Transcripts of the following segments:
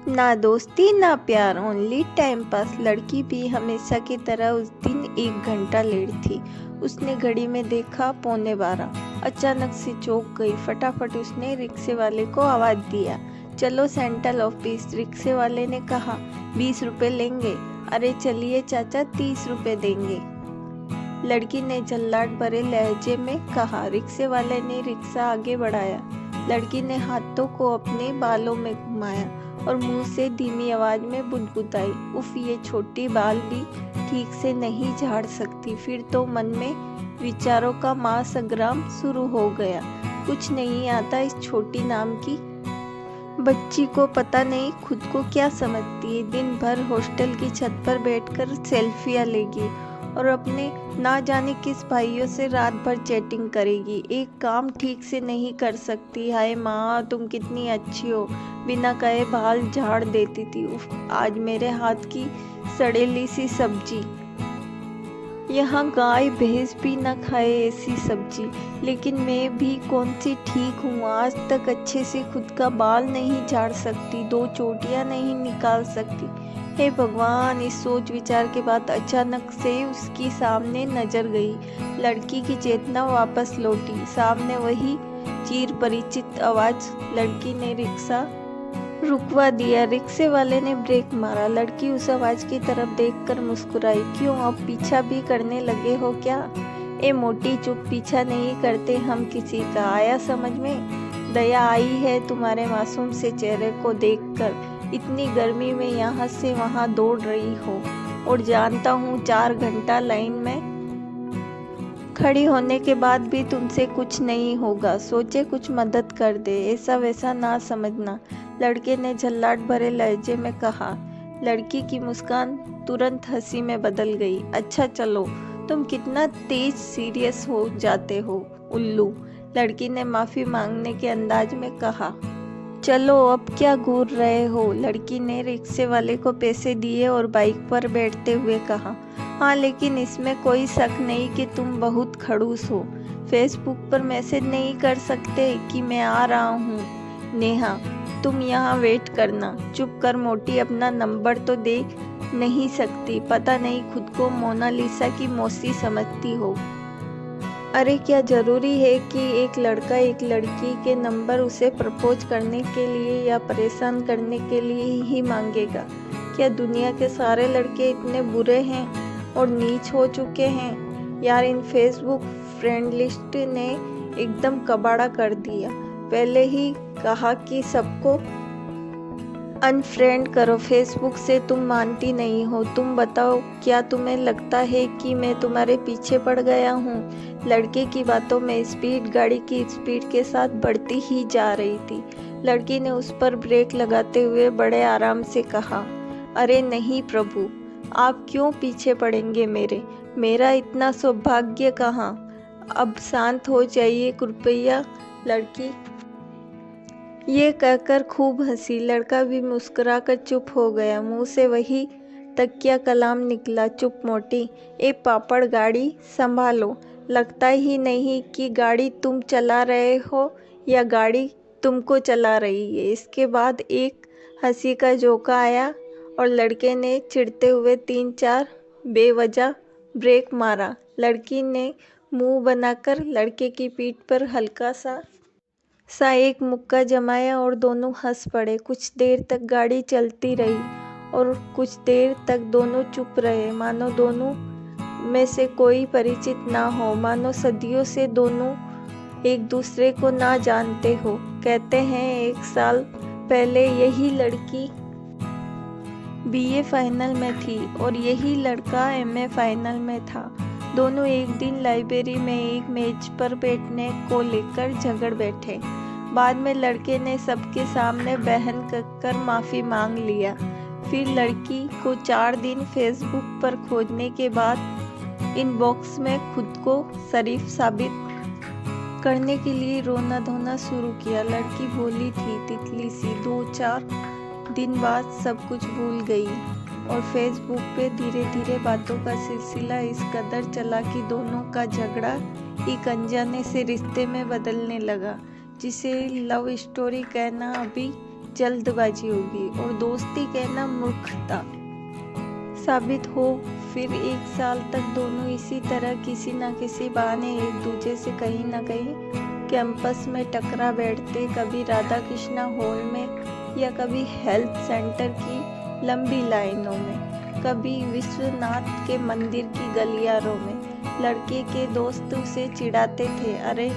ना दोस्ती ना प्यार, ओनली टाइम पास। लड़की भी हमेशा की तरह उस दिन 1 घंटा लेट थी। उसने घड़ी में देखा 11:15। अचानक से चौंक गई। फटाफट उसने रिक्शे वाले को आवाज़ दिया, चलो सेंट्रल ऑफिस। रिक्शे वाले ने कहा, 20 रुपये लेंगे। अरे चलिए चाचा, 30 रुपये देंगे, लड़की ने जल्लाद भरे लहजे में कहा। रिक्शे वाले ने रिक्शा आगे बढ़ाया। लड़की ने हाथों को अपने बालों में घुमाया और मुंह से धीमी आवाज में बुदबुदाई, उफ, ये छोटी बाल भी ठीक से नहीं झाड़ सकती। फिर तो मन में विचारों का महासंग्राम शुरू हो गया। कुछ नहीं आता इस छोटी नाम की बच्ची को, पता नहीं खुद को क्या समझती है। दिन भर हॉस्टल की छत पर बैठकर सेल्फियां लेगी और अपने ना जाने किस भाइयों से रात भर चैटिंग करेगी। एक काम ठीक से नहीं कर सकती। हाय माँ, तुम कितनी अच्छी हो, बिना कहे बाल झाड़ देती थी। उफ, आज मेरे हाथ की सड़ेली सी सब्जी। यहाँ गाय भैंस भी न खाए ऐसी सब्जी। लेकिन मैं भी कौन सी ठीक हूँ, आज तक अच्छे से खुद का बाल नहीं झाड़ सकती, 2 चोटियाँ नहीं निकाल सकती। हे भगवान, इस सोच विचार के बाद अचानक से उसकी सामने नजर गई। लड़की की चेतना वापस लौटी। सामने वही चिर परिचित आवाज। लड़की ने रिक्शा रुकवा दिया। रिक्शे वाले ने ब्रेक मारा। लड़की उस आवाज की तरफ देखकर मुस्कुराई। क्यों, अब पीछा भी करने लगे हो क्या? ए मोटी चुप, पीछा नहीं करते हम किसी का, आया समझ में? दया आई है तुम्हारे मासूम से चेहरे को देखकर। इतनी गर्मी में यहाँ से वहाँ दौड़ रही हो और जानता हूँ 4 घंटा लाइन में खड़ी होने के बाद भी तुमसे कुछ नहीं होगा। सोचे कुछ मदद कर दे, ऐसा वैसा ना समझना, लड़के ने झल्लाट भरे लहजे में कहा। लड़की की मुस्कान तुरंत हंसी में बदल गई। अच्छा चलो, तुम कितना तेज सीरियस हो जाते हो उल्लू, लड़की ने माफी मांगने के अंदाज में कहा। चलो अब क्या घूर रहे हो, लड़की ने रिक्शे वाले को पैसे दिए और बाइक पर बैठते हुए कहा। हाँ, लेकिन इसमें कोई शक नहीं कि तुम बहुत खड़ूस हो। फेसबुक पर मैसेज नहीं कर सकते कि मैं आ रहा हूँ? नेहा, तुम यहाँ वेट करना। चुप कर मोटी, अपना नंबर तो दे नहीं सकती? पता नहीं खुद को मोनालिसा की मौसी समझती हो। अरे क्या जरूरी है कि एक लड़का एक लड़की के नंबर उसे प्रपोज करने के लिए या परेशान करने के लिए ही मांगेगा? क्या दुनिया के सारे लड़के इतने बुरे हैं और नीच हो चुके हैं? यार, इन फेसबुक फ्रेंड लिस्ट ने एकदम कबाड़ा कर दिया। पहले ही कहा कि सबको अनफ्रेंड करो। फेसबुक से तुम मानती नहीं हो। तुम बताओ, क्या तुम्हें लगता है कि मैं तुम्हारे पीछे पड़ गया हूँ? लड़के की बातों में स्पीड गाड़ी की स्पीड के साथ बढ़ती ही जा रही थी। लड़की ने उस पर ब्रेक लगाते हुए बड़े आराम से कहा, अरे नहीं प्रभु, आप क्यों पीछे पड़ेंगे मेरा इतना सौभाग्य कहाँ। अब शांत हो जाइए कृपया, लड़की ये कहकर खूब हंसी। लड़का भी मुस्कुराकर चुप हो गया। मुंह से वही तकिया कलाम निकला, चुप मोटी, ए पापड़ गाड़ी संभालो। लगता ही नहीं कि गाड़ी तुम चला रहे हो या गाड़ी तुमको चला रही है। इसके बाद एक हंसी का झोंका आया और लड़के ने चिढ़ते हुए 3-4 बेवजह ब्रेक मारा। लड़की ने मुंह बनाकर लड़के की पीठ पर हल्का सा एक मुक्का जमाया और दोनों हंस पड़े। कुछ देर तक गाड़ी चलती रही और कुछ देर तक दोनों चुप रहे, मानो दोनों में से कोई परिचित ना हो, मानो सदियों से दोनों एक दूसरे को ना जानते हो। कहते हैं 1 साल पहले यही लड़की BA फाइनल में थी और यही लड़का MA फाइनल में था। दोनों एक दिन लाइब्रेरी में एक मेज पर बैठने को लेकर झगड़ बैठे। बाद में लड़के ने सबके सामने बहन कर माफ़ी मांग लिया। फिर लड़की को 4 दिन फेसबुक पर खोजने के बाद इनबॉक्स में खुद को शरीफ साबित करने के लिए रोना धोना शुरू किया। लड़की भोली थी, तितली सी। 2-4 दिन बाद सब कुछ भूल गई और फेसबुक पे धीरे धीरे बातों का सिलसिला इस कदर चला कि दोनों का झगड़ा एक अनजाने से रिश्ते में बदलने लगा, जिसे लव स्टोरी कहना अभी जल्दबाजी होगी और दोस्ती कहना मूर्खता साबित हो। फिर 1 साल तक दोनों इसी तरह किसी न किसी बहाने एक दूसरे से कहीं न कहीं कैंपस में टकरा बैठते, कभी राधा कृष्णा हॉल में या कभी हेल्थ सेंटर की लंबी लाइनों में, कभी विश्वनाथ के मंदिर की गलियारों में। लड़के के दोस्त उसे चिढ़ाते थे, अरे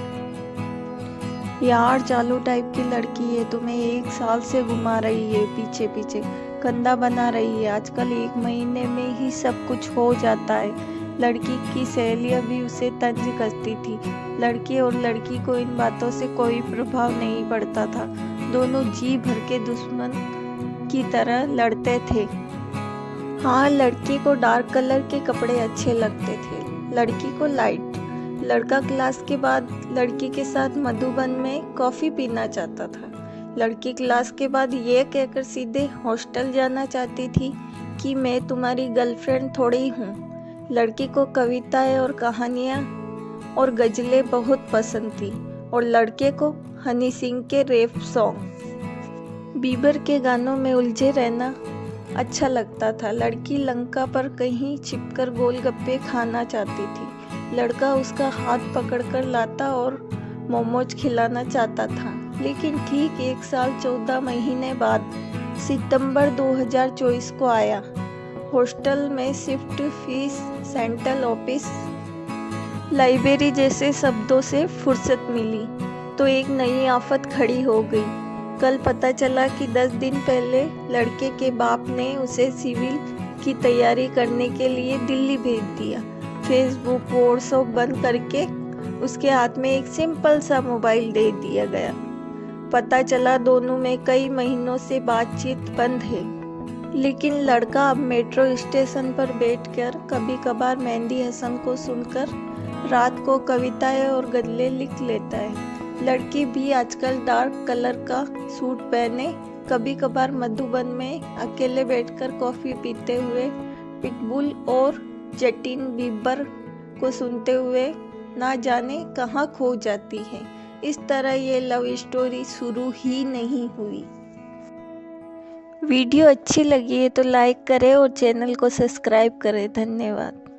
यार चालू टाइप की लड़की है, तुम्हें 1 साल से घुमा रही है पीछे पीछे, कंधा बना रही है, आजकल 1 महीने में ही सब कुछ हो जाता है। लड़की की सहेलियां भी उसे तंज कसती थी। लड़के और लड़की को इन बातों से कोई प्रभाव नहीं पड़ता था, दोनों जी भर के दुश्मन की तरह लड़ते थे। हाँ, लड़के को डार्क कलर के कपड़े अच्छे लगते थे, लड़की को लाइट। लड़का क्लास के बाद लड़की के साथ मधुबन में कॉफ़ी पीना चाहता था। लड़की क्लास के बाद ये कहकर सीधे हॉस्टल जाना चाहती थी कि मैं तुम्हारी गर्लफ्रेंड थोड़ी हूँ। लड़की को कविताएं और कहानियाँ और गज़लें बहुत पसंद थी और लड़के को हनी सिंह के रैप सॉन्ग, बीबर के गानों में उलझे रहना अच्छा लगता था। लड़की लंका पर कहीं छिपकर गोलगप्पे खाना चाहती थी। लड़का उसका हाथ पकड़कर लाता और मोमोज खिलाना चाहता था। लेकिन ठीक 1 साल 14 महीने बाद सितंबर 2024 को आया। हॉस्टल में shift, fees, central office, library जैसे शब्दों से फुर्सत मिली तो एक नई आफत खड़ी हो गई। कल पता चला कि 10 दिन पहले लड़के के बाप ने उसे सिविल की तैयारी करने के लिए दिल्ली भेज दिया। फेसबुक, व्हाट्सएप बंद करके उसके हाथ में एक सिंपल सा मोबाइल दे दिया गया। पता चला दोनों में कई महीनों से बातचीत बंद है। लेकिन लड़का अब मेट्रो स्टेशन पर बैठकर कभी कभार मेहंदी हसन को सुनकर रात को कविताएं और गज़लें लिख लेता है। लड़की भी आजकल डार्क कलर का सूट पहने कभी कभार मधुबन में अकेले बैठकर कॉफ़ी पीते हुए पिटबुल और जस्टिन बीबर को सुनते हुए ना जाने कहाँ खो जाती है। इस तरह ये लव स्टोरी शुरू ही नहीं हुई। वीडियो अच्छी लगी है तो लाइक करें और चैनल को सब्सक्राइब करें। धन्यवाद।